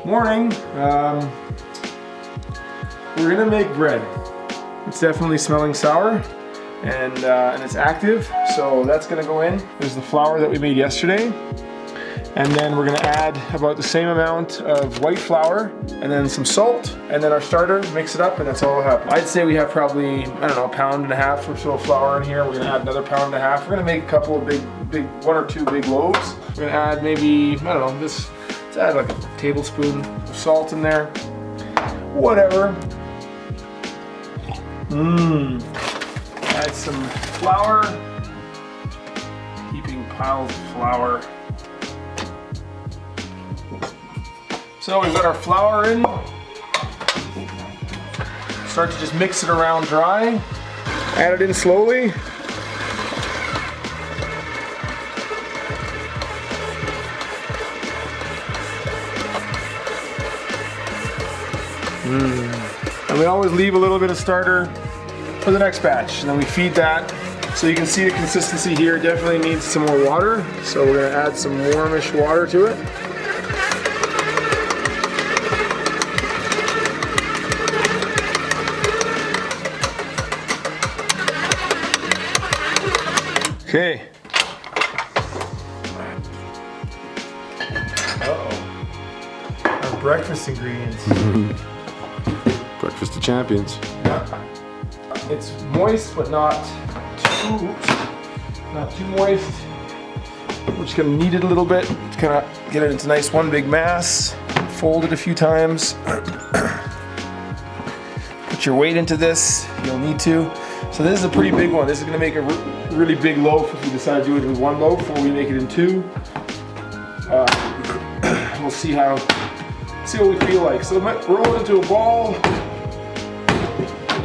Morning. We're gonna make bread. It's definitely smelling sour, and it's active, so that's gonna go in. There's the flour that we made yesterday, and then we're gonna add about the same amount of white flour, and then some salt, and then our starter. Mix it up, and that's all we'll have. I'd say we have probably, I don't know, 1.5 pounds or so of flour in here. We're gonna add another 1.5 pounds. We're gonna make a couple of big, 1 or 2 big loaves. We're gonna add maybe, I don't know, let's add like a tablespoon of salt in there. Whatever. Add some flour. Heaping piles of flour. So we've got our flour in. Start to just mix it around dry. Add it in slowly. And we always leave a little bit of starter for the next batch, and then we feed that. So you can see the consistency here definitely needs some more water. So we're gonna add some warmish water to it. Okay. Uh-oh. Our breakfast ingredients. Breakfast of champions. Yeah. It's moist, but not too moist. We're just gonna knead it a little bit to kind of get it into nice one big mass. Fold it a few times. Put your weight into this. You'll need to. So this is a pretty big one. This is gonna make a really big loaf if we decide to do it in 1 loaf, or we make it in 2. We'll see what we feel like. So roll it into a ball.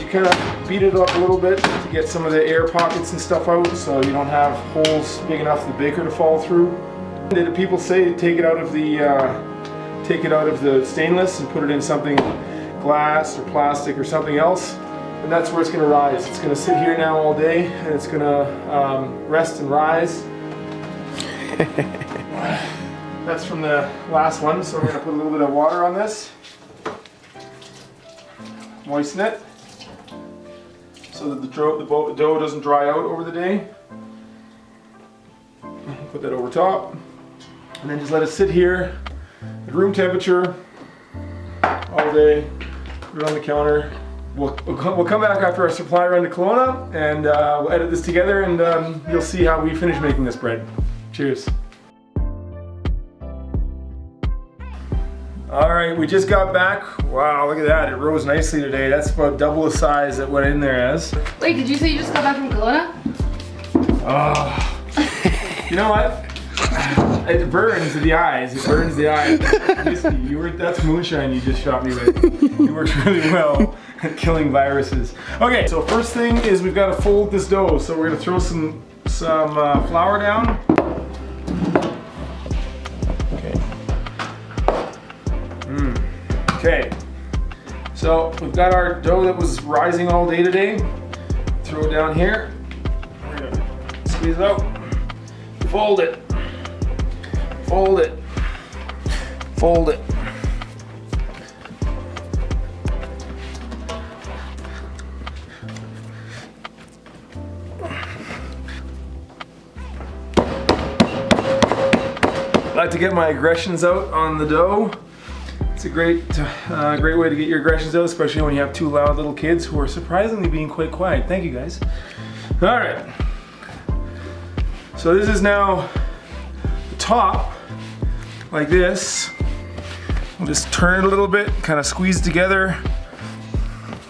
Kind of beat it up a little bit to get some of the air pockets and stuff out, so you don't have holes big enough for the baker to fall through. Did people say take it out of the stainless and put it in something glass or plastic or something else, and that's where it's going to rise. It's going to sit here now all day, and it's going to rest and rise. That's from the last one, so we're going to put a little bit of water on this, moisten it, so that the dough doesn't dry out over the day. Put that over top, and then just let it sit here at room temperature all day. Put it on the counter. We'll come back after our supply run to Kelowna, and we'll edit this together, and you'll see how we finish making this bread. Cheers. All right, we just got back. Wow, look at that. It rose nicely today. That's about double the size that went in there as. Wait, did you say you just got back from Kelowna? Oh. You know what? It burns the eyes. It burns the eyes. That's moonshine you just shot me with. It works really well at killing viruses. Okay, so first thing is we've got to fold this dough. So we're going to throw some flour down. Okay, so we've got our dough that was rising all day today. Throw it down here. We're gonna squeeze it out. Fold it. Fold it. Fold it. I like to get my aggressions out on the dough. It's a great way to get your aggressions out, especially when you have 2 loud little kids who are surprisingly being quite quiet. Thank you, guys. All right. So this is now the top, like this. We'll just turn it a little bit, kind of squeeze together.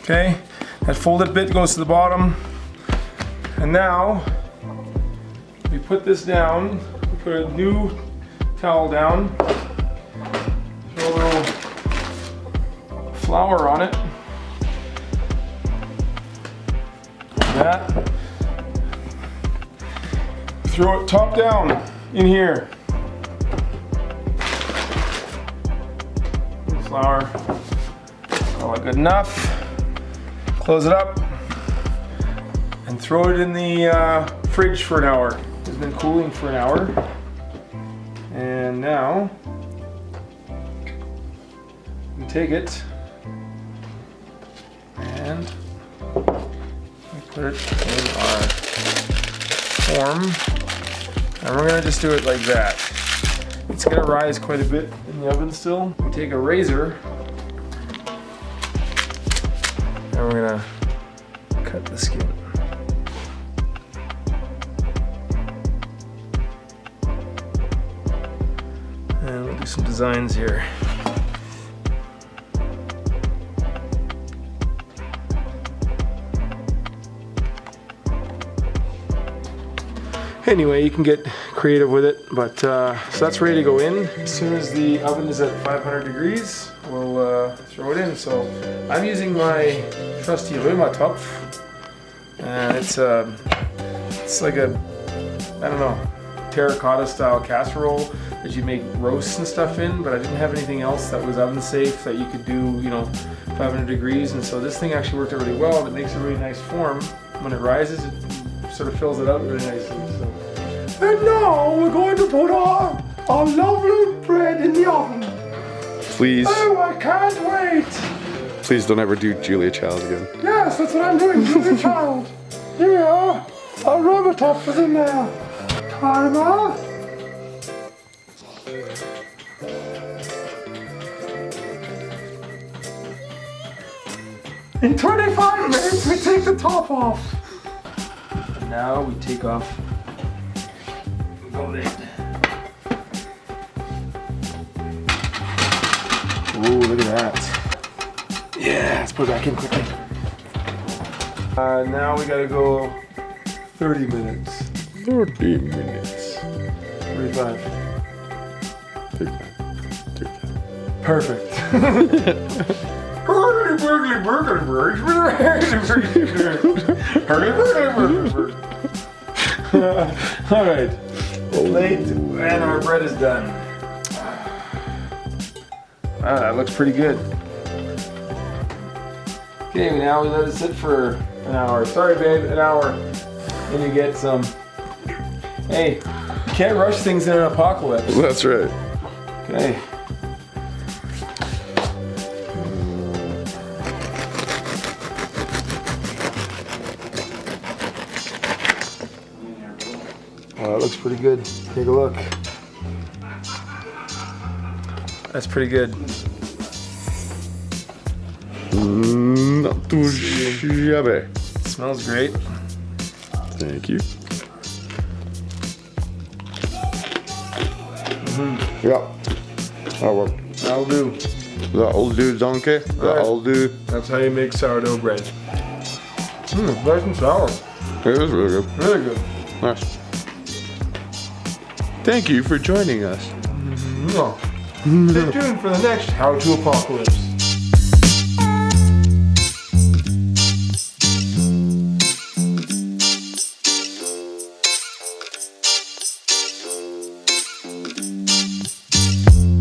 Okay. That folded bit goes to the bottom. And now we put this down. We put a new towel down. Throw a little flour on it. Like that. Throw it top down in here. Flour. All good enough. Close it up and throw it in the fridge for an hour. It's been cooling for an hour. And now we take it and we put it in our form, and we're gonna just do it like that. It's gonna rise quite a bit in the oven still. We take a razor and we're gonna cut the skin. And we'll do some designs here. Anyway, you can get creative with it, but so that's ready to go in. As soon as the oven is at 500 degrees, we'll throw it in. So I'm using my trusty Römertopf, and it's like a, I don't know, terracotta style casserole that you make roasts and stuff in, but I didn't have anything else that was oven safe that you could do, 500 degrees, and so this thing actually worked out really well, and it makes a really nice form. When it rises, it sort of fills it out really nicely. So. And now we're going to put our lovely bread in the oven. Please. Oh, I can't wait. Please don't ever do Julia Child again. Yes, that's what I'm doing, Julia Child. Yeah, our Römertopf is in there. Timer. In 25 minutes, we take the top off. And now we take off the lid. Ooh, look at that. Yeah, let's put it back in quickly. Now we gotta go 30 minutes. 30 minutes. 45. 35. Perfect. All right, plate, and our bread is done. Wow, that looks pretty good. Okay, now we let it sit for an hour. Sorry, babe, an hour. Then you get some. Hey, you can't rush things in an apocalypse. That's right. Okay. Oh, that looks pretty good. Take a look. That's pretty good. Not too shabby. Smells great. Thank you. Yeah. That'll work. That'll do. That'll do, donkey. That'll do. That's how you make sourdough bread. Nice and sour. It was really good. Really good. Nice. Thank you for joining us. Stay tuned for the next How to Apocalypse.